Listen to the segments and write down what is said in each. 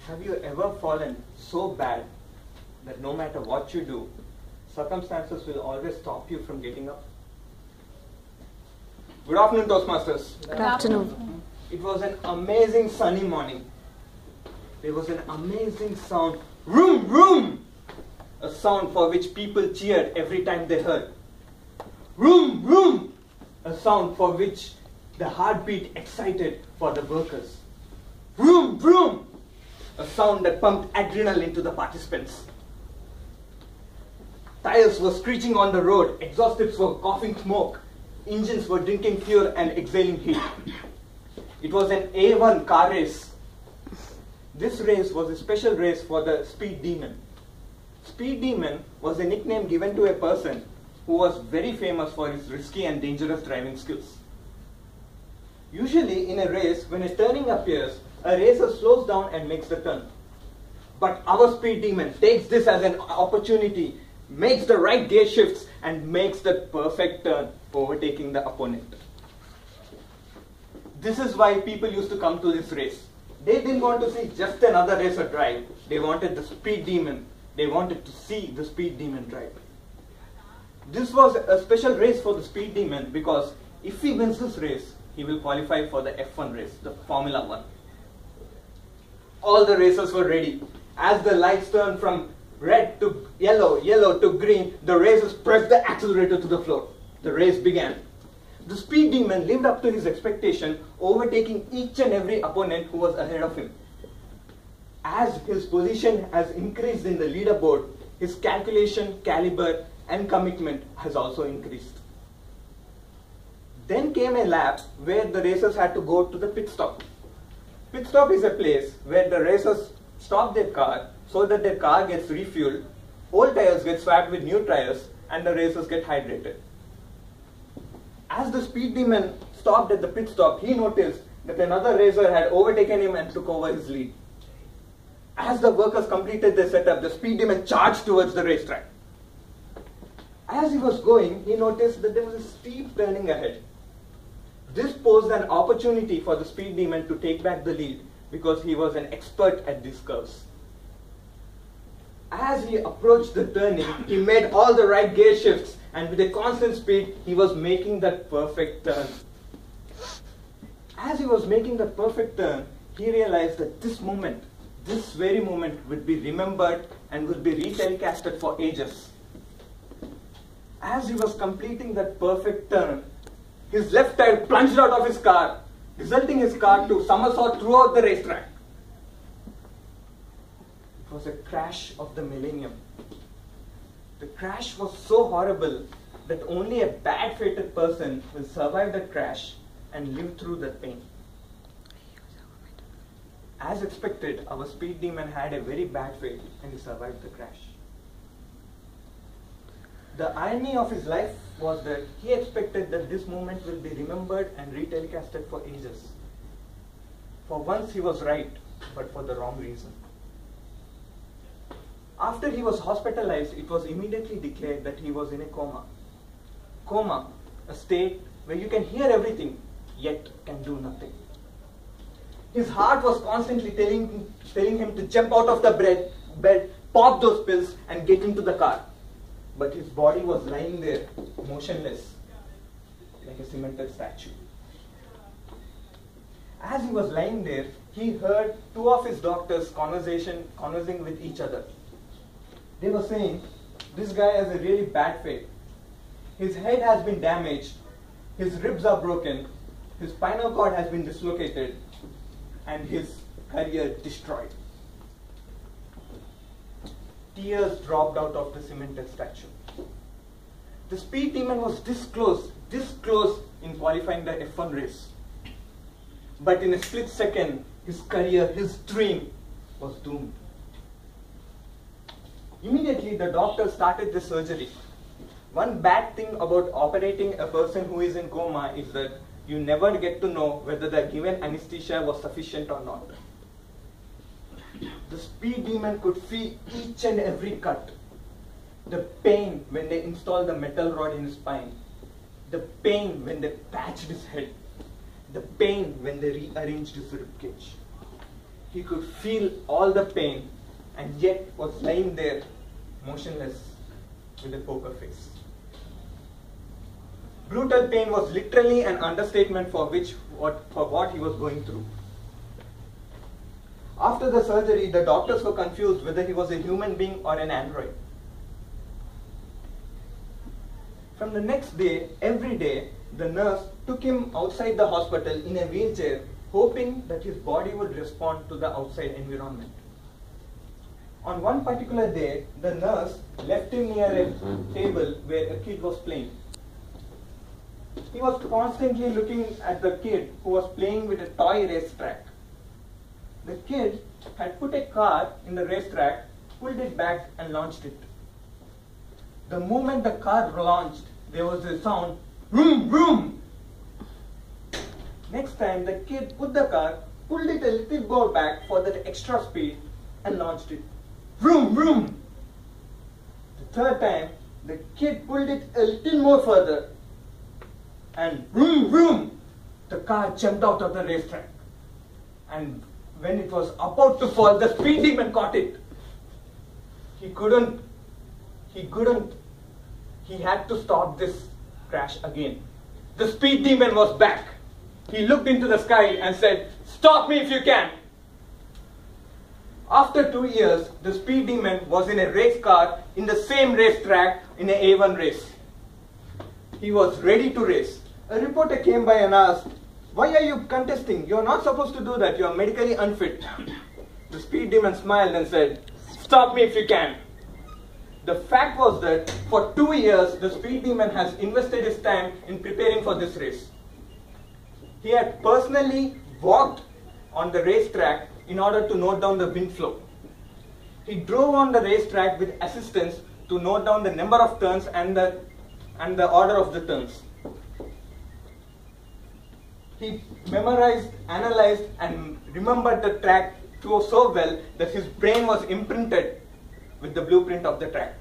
Have you ever fallen so bad that no matter what you do, circumstances will always stop you from getting up? Good afternoon, Toastmasters. Good afternoon. It was an amazing sunny morning. There was an amazing sound. Vroom, vroom! A sound for which people cheered every time they heard. Vroom, vroom! A sound for which the heartbeat excited for the workers. Vroom, vroom! A sound that pumped adrenaline into the participants. Tires were screeching on the road, exhaust tips were coughing smoke, engines were drinking fuel and exhaling heat. It was an A1 car race. This race was a special race for the Speed Demon. Speed Demon was a nickname given to a person who was very famous for his risky and dangerous driving skills. Usually in a race, when a turning appears, a racer slows down and makes the turn. But our Speed Demon takes this as an opportunity, makes the right gear shifts and makes the perfect turn, overtaking the opponent. This is why people used to come to this race. They didn't want to see just another racer drive. They wanted the Speed Demon. They wanted to see the Speed Demon drive. This was a special race for the Speed Demon because if he wins this race, he will qualify for the F1 race, the Formula 1. All the racers were ready. As the lights turned from red to yellow, yellow to green, the racers pressed the accelerator to the floor. The race began. The Speed Demon lived up to his expectation, overtaking each and every opponent who was ahead of him. As his position has increased in the leaderboard, his calculation, caliber, and commitment has also increased. Then came a lap where the racers had to go to the pit stop. Pit stop is a place where the racers stop their car so that their car gets refueled, old tires get swapped with new tires, and the racers get hydrated. As the Speed Demon stopped at the pit stop, he noticed that another racer had overtaken him and took over his lead. As the workers completed their setup, the Speed Demon charged towards the racetrack. As he was going, he noticed that there was a steep turning ahead. This posed an opportunity for the Speed Demon to take back the lead because he was an expert at these curves. As he approached the turning, he made all the right gear shifts and with a constant speed, he was making that perfect turn. As he was making the perfect turn, he realized that this moment, this very moment would be remembered and would be retelecasted for ages. As he was completing that perfect turn, his left tire plunged out of his car, resulting his car to somersault throughout the racetrack. It was a crash of the millennium. The crash was so horrible that only a bad-fated person will survive the crash and live through the pain. As expected, our Speed Demon had a very bad fate and he survived the crash. The irony of his life was that he expected that this moment will be remembered and retelecasted for ages. For once he was right, but for the wrong reason. After he was hospitalized, it was immediately declared that he was in a coma. Coma, a state where you can hear everything, yet can do nothing. His heart was constantly telling him to jump out of the bed, pop those pills, and get into the car. But his body was lying there, motionless, like a cemented statue. As he was lying there, he heard two of his doctors conversing with each other. They were saying, this guy has a really bad fate. His head has been damaged, his ribs are broken, his spinal cord has been dislocated, and his career destroyed. Tears dropped out of the cemented statue. The Speed Demon was this close in qualifying the F1 race. But in a split second, his career, his dream was doomed. Immediately, the doctor started the surgery. One bad thing about operating a person who is in coma is that you never get to know whether the given anesthesia was sufficient or not. The Speed Demon could feel each and every cut. The pain when they installed the metal rod in his spine. The pain when they patched his head. The pain when they rearranged his ribcage. He could feel all the pain and yet was lying there motionless with a poker face. Brutal pain was literally an understatement for what he was going through. After the surgery, the doctors were confused whether he was a human being or an android. From the next day, every day, the nurse took him outside the hospital in a wheelchair, hoping that his body would respond to the outside environment. On one particular day, the nurse left him near a table where a kid was playing. He was constantly looking at the kid who was playing with a toy racetrack. The kid had put a car in the racetrack, pulled it back and launched it. The moment the car launched, there was a sound, vroom, vroom. Next time, the kid put the car, pulled it a little more back for that extra speed and launched it. Vroom, vroom. The third time, the kid pulled it a little more further and vroom, vroom. The car jumped out of the racetrack. And when it was about to fall, the speed demon caught it. He had to stop this crash again. The speed demon was back. He looked into the sky and said, "Stop me if you can." After 2 years, the speed demon was in a race car in the same racetrack in an A1 race. He was ready to race. A reporter came by and asked, "Why are you contesting? You are not supposed to do that. You are medically unfit." The speed demon smiled and said, "Stop me if you can." The fact was that for 2 years, the speed demon has invested his time in preparing for this race. He had personally walked on the racetrack in order to note down the wind flow. He drove on the racetrack with assistants to note down the number of turns and the order of the turns. He memorized, analyzed, and remembered the track so well that his brain was imprinted with the blueprint of the track.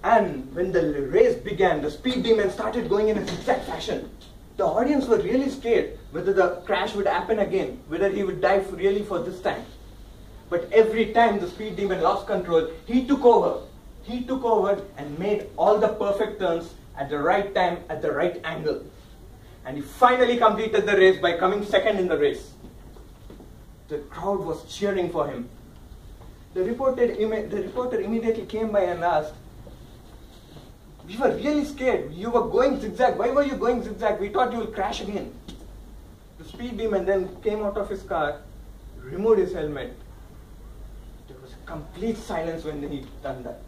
And when the race began, the speed demon started going in a zigzag fashion. The audience were really scared whether the crash would happen again, whether he would die really for this time. But every time the speed demon lost control, he took over. He took over and made all the perfect turns at the right time, at the right angle. And he finally completed the race by coming second in the race. The crowd was cheering for him. The reporter immediately came by and asked, "We were really scared. You were going zigzag. Why were you going zigzag? We thought you would crash again." The speed demon then came out of his car, removed his helmet. There was a complete silence when he done that.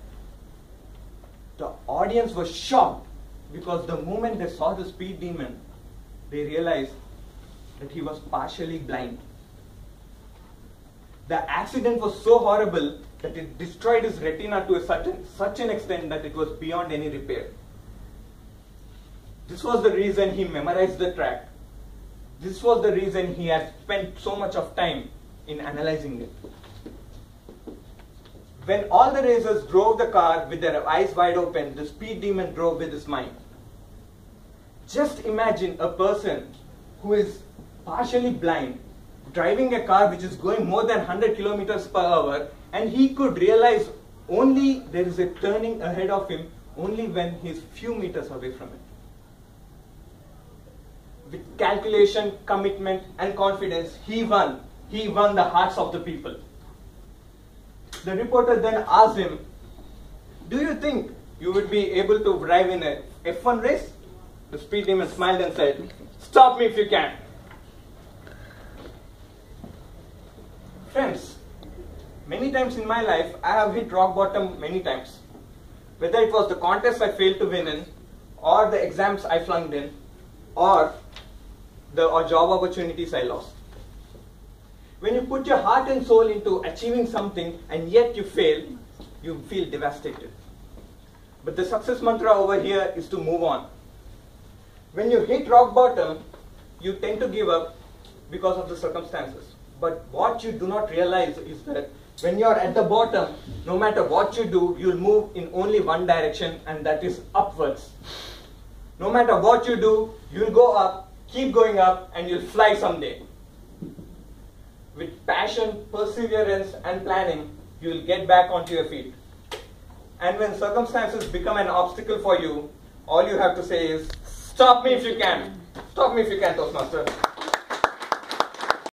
The audience was shocked because the moment they saw the speed demon, they realized that he was partially blind. The accident was so horrible that it destroyed his retina to such an extent that it was beyond any repair. This was the reason he memorized the track. This was the reason he had spent so much of time in analyzing it. When all the racers drove the car with their eyes wide open, the speed demon drove with his mind. Just imagine a person who is partially blind driving a car which is going more than 100 kilometers per hour, and he could realize only there is a turning ahead of him only when he is few meters away from it. With calculation, commitment and confidence, he won. He won the hearts of the people. The reporter then asked him, "Do you think you would be able to drive in a F1 race?" The speed demon smiled and said, "Stop me if you can." Friends, many times in my life, I have hit rock bottom many times. Whether it was the contest I failed to win in, or the exams I flunked in, or the job opportunities I lost. When you put your heart and soul into achieving something and yet you fail, you feel devastated. But the success mantra over here is to move on. When you hit rock bottom, you tend to give up because of the circumstances. But what you do not realize is that when you are at the bottom, no matter what you do, you'll move in only one direction, and that is upwards. No matter what you do, you'll go up, keep going up, and you'll fly someday. with passion, perseverance, and planning, you will get back onto your feet. And when circumstances become an obstacle for you, all you have to say is, stop me if you can. Stop me if you can, Toastmaster.